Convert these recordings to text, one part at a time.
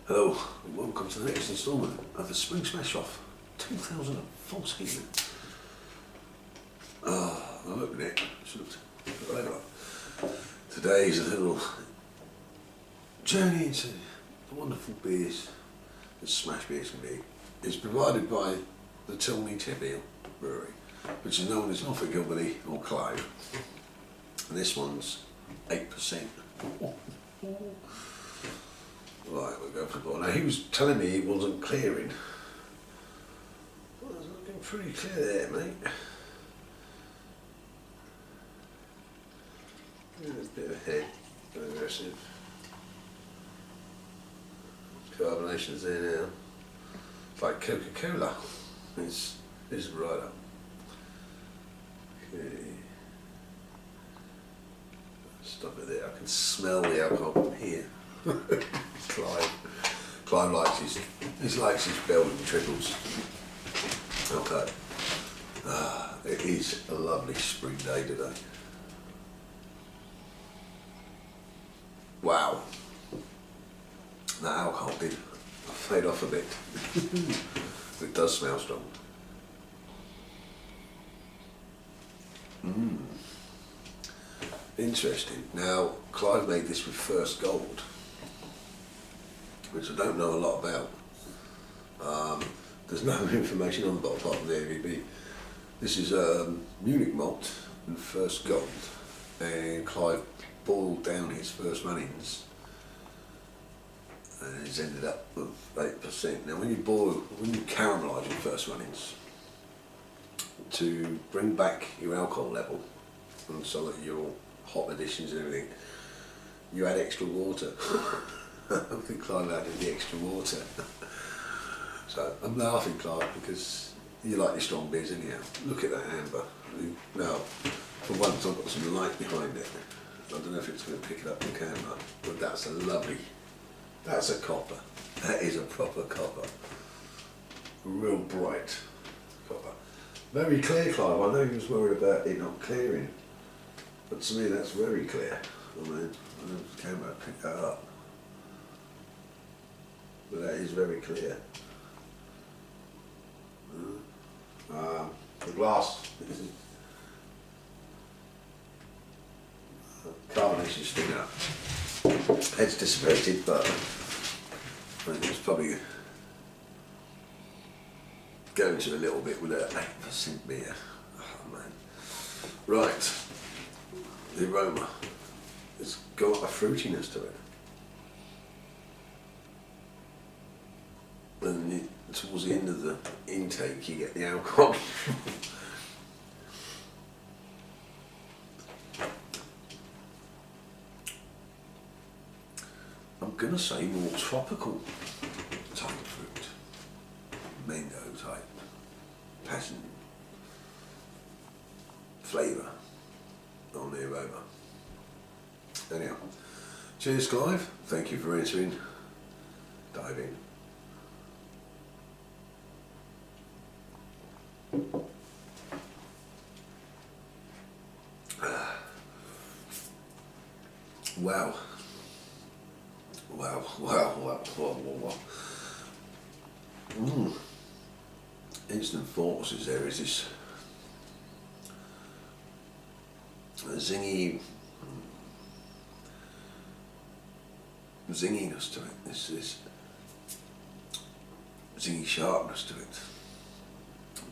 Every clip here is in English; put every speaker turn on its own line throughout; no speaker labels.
Hello, and welcome to the next instalment of the Spring Smash Off 2014. I'm opening it. Today's a little journey into the wonderful beers that Smash beers can be. It's provided by the Tilney Tippy Brewery, which is known as Norfolk Hillbilly or Clive. And this one's 8%. Right, we'll go for the bottle. Now he was telling me it wasn't clearing. Well, it's looking pretty clear there, mate. Yeah, there's a bit of head, aggressive. Carbonation's there now. It's like Coca-Cola. It's right up. Okay. Stop it there. I can smell the alcohol from here. Clive likes his Belgian triples. Okay. It is a lovely spring day today. Wow. That alcohol did fade off a bit. It does smell strong. Interesting. Now, Clive made this with First Gold, which I don't know a lot about. There's no information on the bottle apart from the ABB. This is Munich malt and First Gold, and Clive boiled down his first runnings and he's ended up with 8%. Now when you caramelise your first runnings to bring back your alcohol level and so that your hot additions and everything, you add extra water. I think Clive added the extra water. So I'm laughing, Clive, because you like your strong beers anyhow. Look at that amber. Now, for once I've got some light behind it. I don't know if it's going to pick it up on camera, but that's a copper. That is a proper copper. A real bright copper. Very clear, Clive. I know he was worried about it not clearing, but to me that's very clear. I mean, the camera picked that up. But that is very clear. The glass, carbonation sticking up. Head's dissipated, but I think it's probably going to a little bit with an 8% beer. Oh man. Right, the aroma. It's got a fruitiness to it. And towards the end of the intake you get the alcohol. I'm going to say more tropical type of fruit. Mango type. Passion. Flavour on the aroma. Anyhow, cheers Clive. Thank you for answering. Dive in. Wow. Instant thoughts is there is this zinginess to it, this zingy sharpness to it.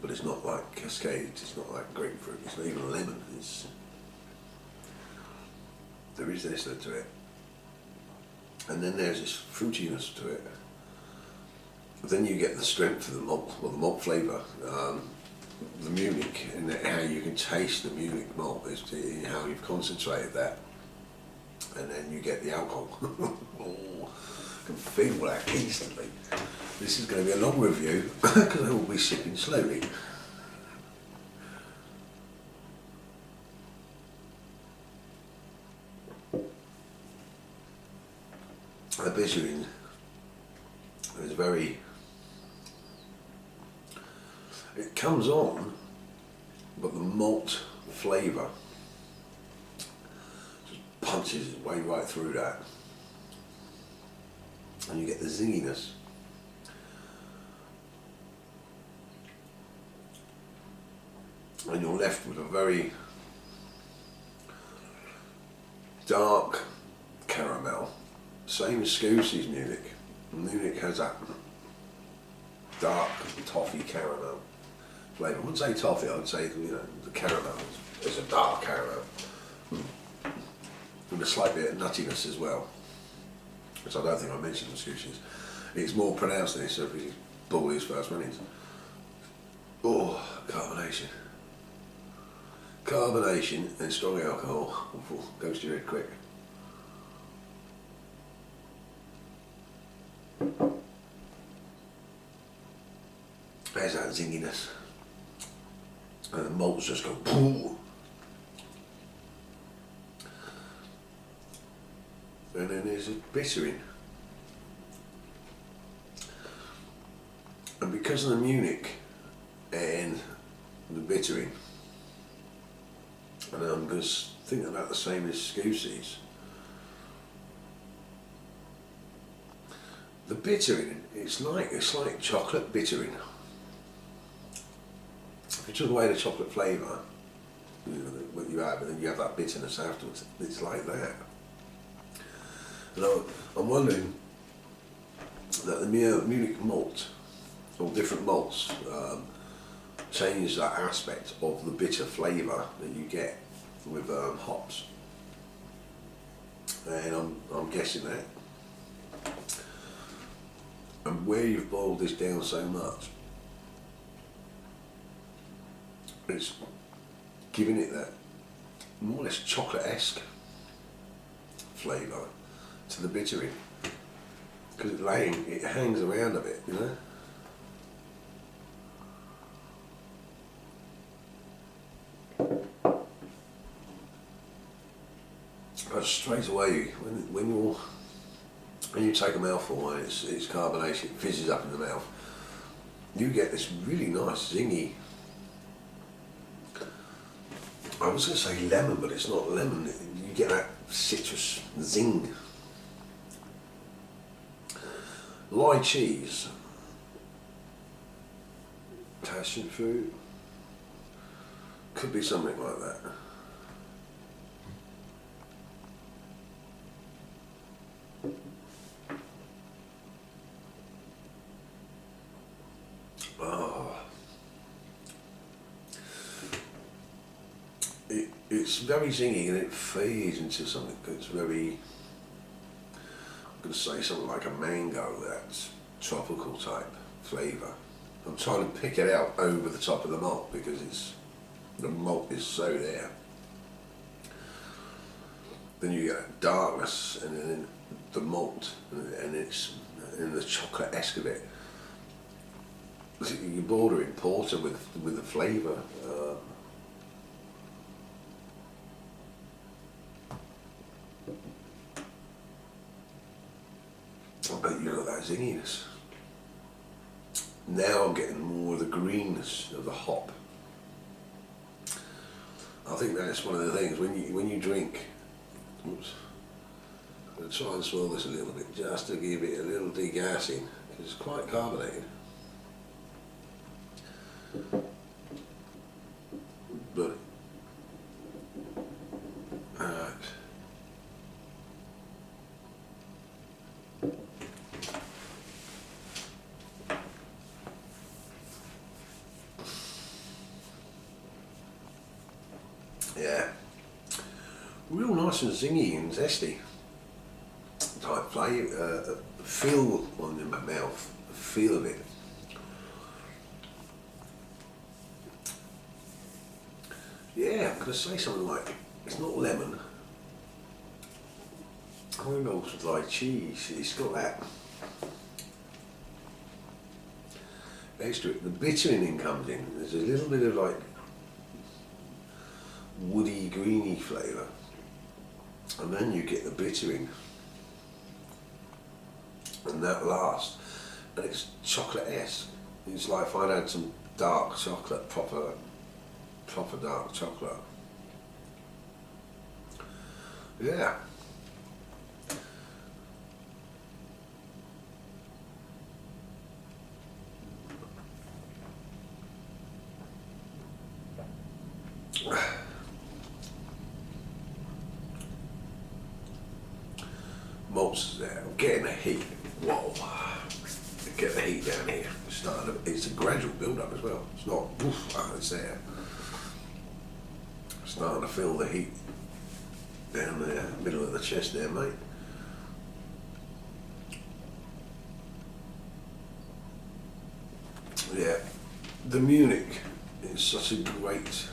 But it's not like Cascade, it's not like grapefruit, it's not even lemon. There is this to it. And then there's this fruitiness to it. But then you get the strength of the malt, well, the malt flavour, the Munich, and how you can taste the Munich malt, is how you've concentrated that. And then you get the alcohol. Oh, I can feel that instantly. This is going to be a long review because I will be sipping slowly. The bittering is very, it comes on, but the malt flavour just punches its way right through that. and you get the zinginess. And you're left with a very dark caramel. Same as Scoosie's Munich. Munich has that dark toffee caramel flavour. I wouldn't say toffee, I would say, you know, the caramel. It's a dark caramel. With a slight bit of nuttiness as well, which I don't think I mentioned in Scoosie's. It's more pronounced than this, so if you ball his first winnings. Oh, carbonation. Carbonation and strong alcohol goes to your head quick. There's that zinginess. And the malts just go boom. And then there's a bittering. And because of the Munich and the bittering, and I'm going to think about the same as Scoosie's. The bittering, it's like chocolate bittering. If you took away the chocolate flavour, you know, what you have, and then you have that bitterness afterwards, it's like that. And I'm wondering that the Munich malt, or different malts, change that aspect of the bitter flavour that you get with hops. And I'm guessing that. And where you've boiled this down so much, it's giving it that more or less chocolate-esque flavour to the bittering, because it hangs around a bit, you know. But straight away, when you take a mouthful and it's carbonation, it fizzes up in the mouth, you get this really nice zingy. I was going to say lemon, but it's not lemon. You get that citrus zing. Lychees, passion fruit, could be something like that. Oh. It's very zingy and it fades into something that's very, I'm going to say something like a mango, that's tropical type flavour. I'm trying to pick it out over the top of the malt because the malt is so there. Then you get darkness and then the malt and it's in the chocolate-esque of it. You're bordering porter with the flavour. But you've got that zinginess. Now I'm getting more of the greenness of the hop. I think that's one of the things when you drink. Oops. I'm going to try and swirl this a little bit just to give it a little degassing because it's quite carbonated. But yeah, real nice and zingy and zesty type flavour, feel on in my mouth, the feel of it. Yeah, I'm going to say something like, it's not lemon. I remember with lychees, it's got that extra, the bittering comes in, there's a little bit of like woody, greeny flavour, and then you get the bittering, and that last, and it's chocolate-esque. It's like if I'd had some dark chocolate, proper dark chocolate. Yeah. forces there. I'm getting the heat. Whoa. Get the heat down here. It's a gradual build up as well. It's not woof, it's there. Starting to feel the heat down the middle of the chest there, mate. Yeah, the Munich is such a great.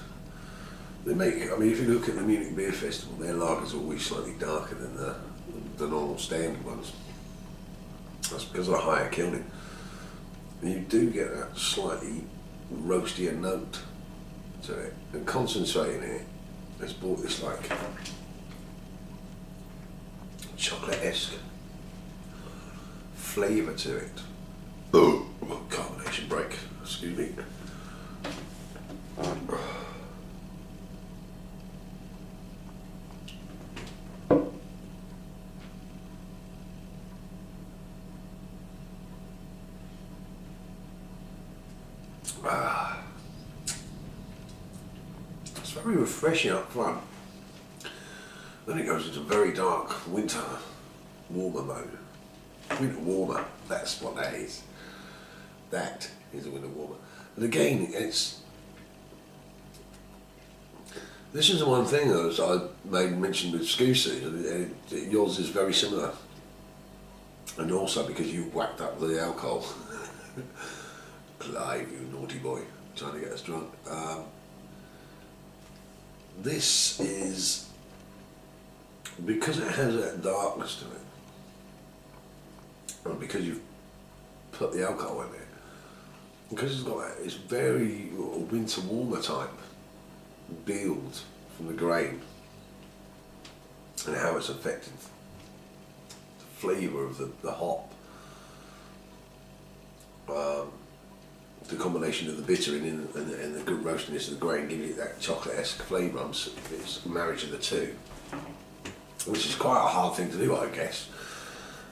They make. I mean, if you look at the Munich Beer Festival, their lagers are always slightly darker than the normal standard ones. That's because of the higher kilning. And you do get that slightly roastier note to it. And concentrating it has brought this like chocolate-esque flavour to it. Oh, carbonation break, excuse me. It's very refreshing up front. Then it goes into very dark winter warmer mode. Winter warmer, that's what that is. That is a winter warmer. And again, this is the one thing as I made mention with Scusi, yours is very similar. And also because you whacked up the alcohol. Clive, you naughty boy, trying to get us drunk. This is, because it has that darkness to it, and because you've put the alcohol in it, because it's got that, it's very winter warmer type build from the grain and how it's affected the flavour of the hop. The combination of the bitter and the good roastiness of the grain gives you that chocolate-esque flavour. It's a marriage of the two, which is quite a hard thing to do, I guess.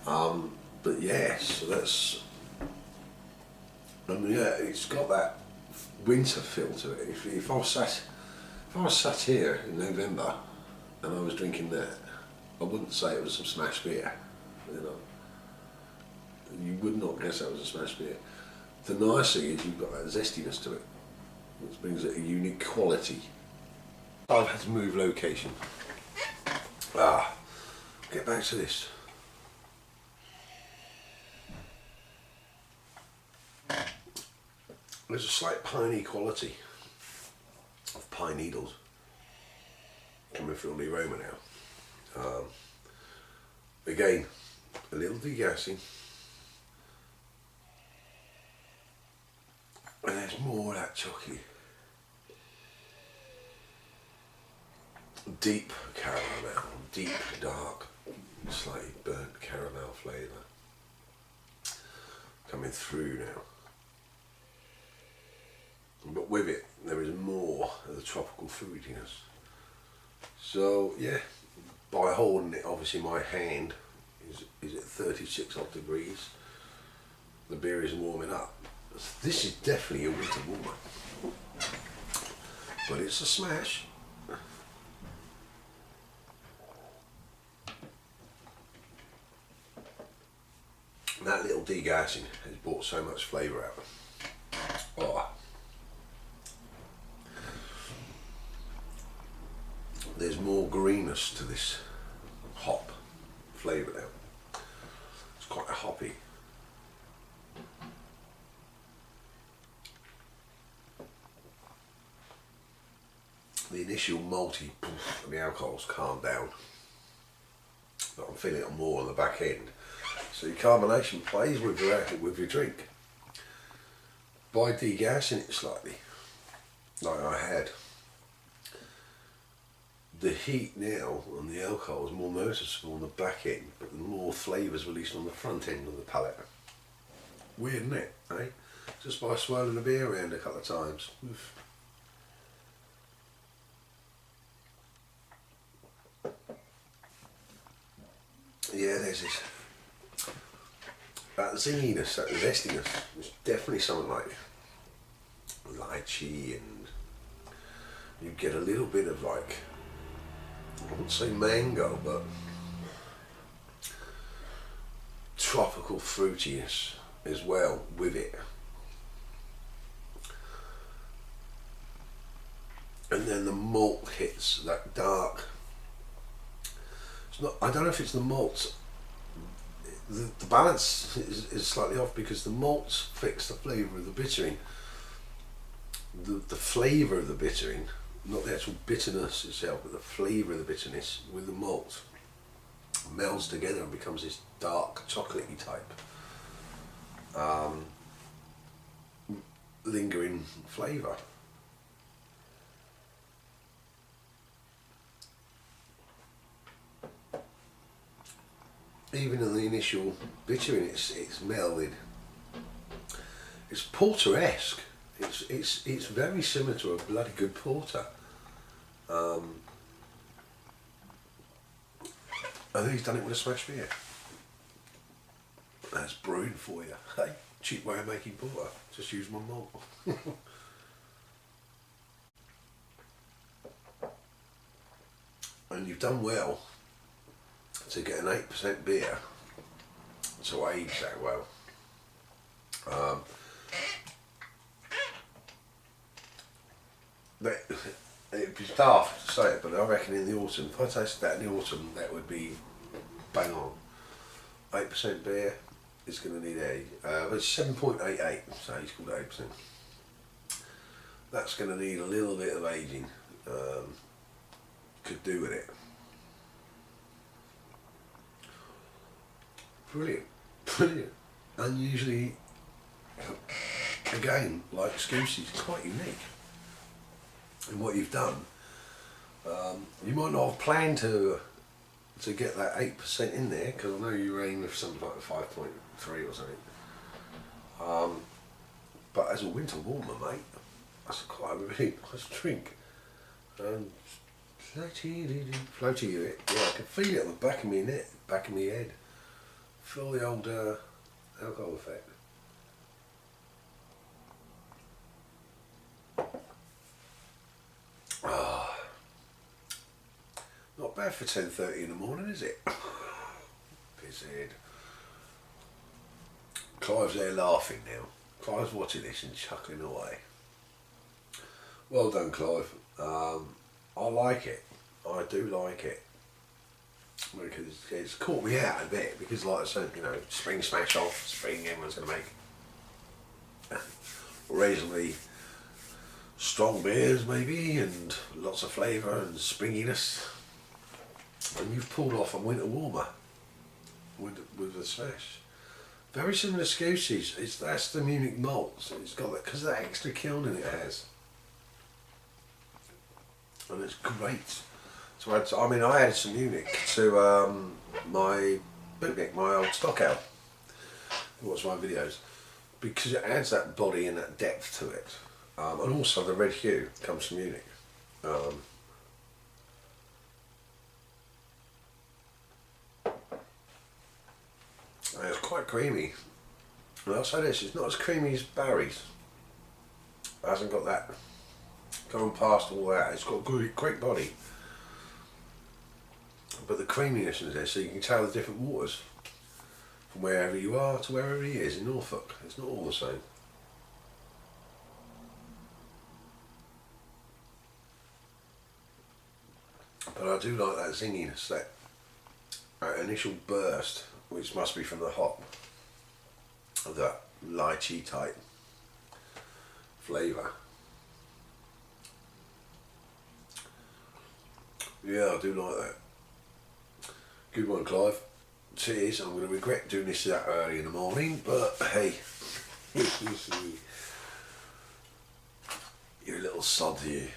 But yes, that's, and yeah, it's got that winter feel to it. If I was sat here in November and I was drinking that, I wouldn't say it was some smash beer. You know, you would not guess that was a smash beer. The nice thing is you've got that zestiness to it, which brings it a unique quality. I've had to move location. Get back to this. There's a slight piney quality of pine needles coming through the aroma now. Again, a little degassing. And there's more of that chalky, deep caramel, deep dark, slightly burnt caramel flavour coming through now. But with it, there is more of the tropical fruitiness. So yeah, by holding it, obviously my hand is at 36 odd degrees. The beer is warming up. This is definitely a winter warmer, but it's a smash. And that little degassing has brought so much flavour out. Oh. There's more greenness to this hop flavour now. It's quite hoppy. The initial malty of the alcohol's calmed down, but I'm feeling it more on the back end. So your carbonation plays with your drink by degassing it slightly, like I had. The heat now on the alcohol is more noticeable on the back end, but more flavours released on the front end of the palate. Weird, isn't it? Eh? Just by swirling the beer around a couple of times. Oof. Yeah, there's this, that zinginess, that zestiness. It's definitely something like lychee, and you get a little bit of like, I wouldn't say mango, but tropical fruitiness as well with it. And then the malt hits that dark. It's not. I don't know if it's the malts. The balance is slightly off because the malts fix the flavour of the bittering. The flavour of the bittering, not the actual bitterness itself, but the flavour of the bitterness with the malt melds together and becomes this dark chocolatey type lingering flavour. Even in the initial bittering, it's melded. It's porter-esque. It's very similar to a bloody good porter. I think he's done it with a smash beer. That's brewing for you. Hey, cheap way of making porter. Just use my malt. And you've done well to get an 8% beer to age that well. It'd be daft to say it, but I reckon in the autumn, if I tasted that in the autumn, that would be bang on. 8% beer is going to need it's 7.88, so he's called it 8%. That's going to need a little bit of aging. Could do with it. Brilliant, brilliant. Unusually, again, like Scoosey's, quite unique in what you've done. You might not have planned to get that 8% in there, because I know you were aiming for something like 5.3 or something. But as a winter warmer, mate, that's quite a really nice drink. Floaty with it. Yeah, I can feel it on the back of my neck, back of my head. Feel the old alcohol effect. Oh, not bad for 10:30 in the morning, is it? Piss head. Clive's there laughing now. Clive's watching this and chuckling away. Well done, Clive. I like it. I do like it. Because it's caught me out a bit, because like I said, you know, spring smash off, spring everyone's going to make reasonably strong beers maybe, and lots of flavour and springiness, and you've pulled off a winter warmer with the smash. Very similar to Scoosey's. That's the Munich malt, so it's got that, because of that extra kiln in it has, and it's great. So I added some Munich to my bootneck, my old stock ale. Watch my videos, because it adds that body and that depth to it, and also the red hue comes from Munich. And it's quite creamy. And I'll say this: it's not as creamy as Barry's. It hasn't got that going past all that. It's got a great body. But the creaminess is there, so you can tell the different waters from wherever you are to wherever he is in Norfolk. It's not all the same. But I do like that zinginess, that initial burst, which must be from the hop, of that lychee type flavour. Yeah, I do like that. Good one, Clive. Cheers. I'm going to regret doing this that early in the morning, but hey. You're a little sod, you.